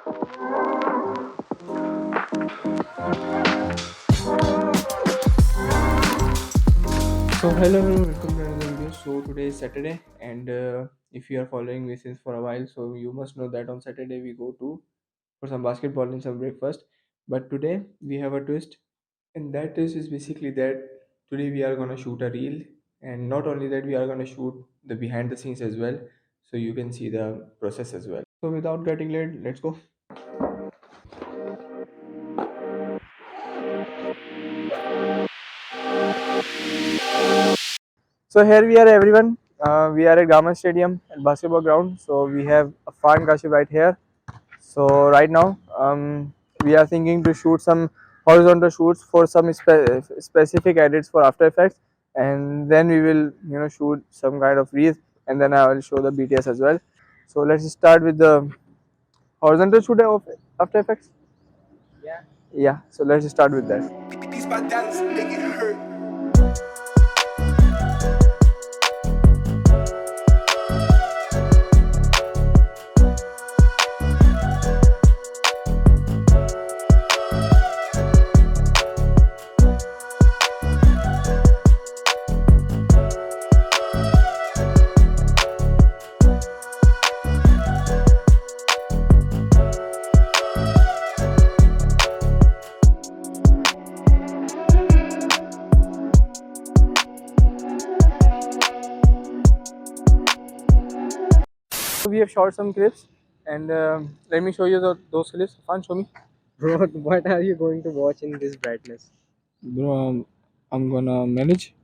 So hello everyone, welcome to another video. So today is Saturday, and if you are following me since for a while, so you must know that on Saturday we go to for some basketball and some breakfast. But today we have a twist, and that twist is basically that today we are gonna shoot a reel, and not only that, we are gonna shoot the behind the scenes as well, so you can see the process as well. So without getting late, let's go. So here we are, everyone. We are at Gama Stadium at basketball ground. So we have a Fan Kashif right here. So right now, we are thinking to shoot some horizontal shoots for some specific edits for After Effects, and then we will, shoot some kind of reels, and then I will show the BTS as well. So let's start with the horizontal shoot of After Effects. Yeah. So let's start with that. These my dollars make it hurt. So we have shot some clips, and let me show you those clips. Fun, show me. Bro, what are you going to watch in this brightness? Bro, I'm gonna manage.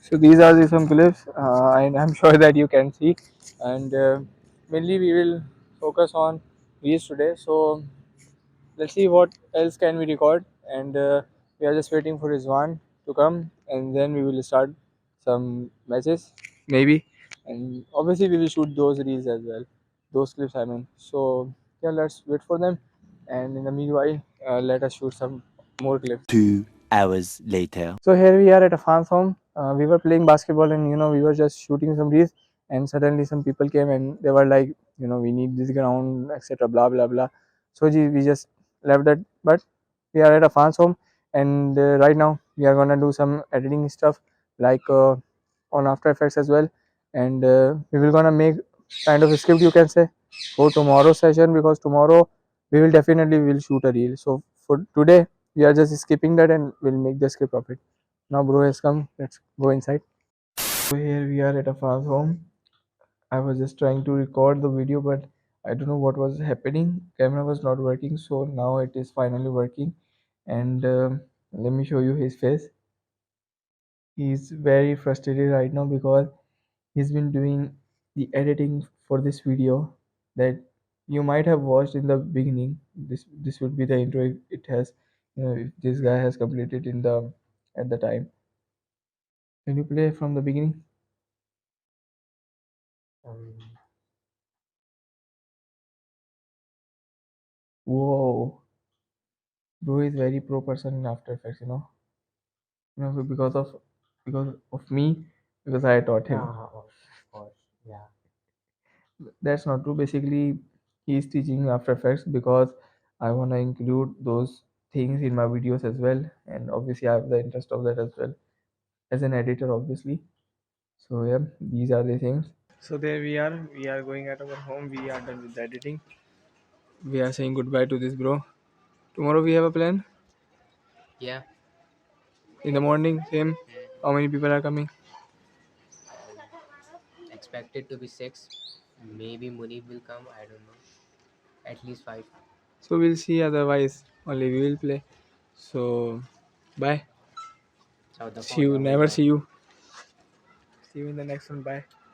So these are the some clips, and I'm sure that you can see. And mainly we will focus on reels today. So let's see what else can we record. And we are just waiting for Rizwan to come, and then we will start some matches maybe. And obviously we will shoot those reels as well, those clips I mean. So yeah, let's wait for them. And in the meanwhile, let us shoot some more clips. 2 hours later. So here we are at a fan's home. We were playing basketball, and we were just shooting some reels. And suddenly some people came and they were like, we need this ground, etc. Blah blah blah. So we just left that. But we are at a fan's home, and right now we are gonna do some editing stuff like on After Effects as well. And we will gonna make kind of a script, you can say, for tomorrow's session, because tomorrow we will definitely will shoot a reel. So for today we are just skipping that and we'll make the script of it. Now bro has come, let's go inside. So here we are at a far's home. I was just trying to record the video, but I don't know what was happening. Camera was not working, so now it is finally working. And let me show you his face. He's very frustrated right now because he's been doing the editing for this video that you might have watched in the beginning. This would be the intro if it has, if this guy has completed in the at the time. Can you play from the beginning? Um, Whoa, bro is very pro person in After Effects. Because of me, because I taught him. of course, yeah. That's not true. Basically, he's teaching After Effects because I want to include those things in my videos as well, and obviously I have the interest of that as well as an editor, obviously. So yeah, these are the things. So there we are. We are going at our home. We are done with the editing. We are saying goodbye to this bro. Tomorrow we have a plan. Yeah. In the morning, same. Mm. How many people are coming? Expected to be six. Maybe Munib will come. I don't know. At least five. So we'll see. Otherwise, only we will play. So bye. So the See phone you. now will Never go. see you. See you in the next one. Bye.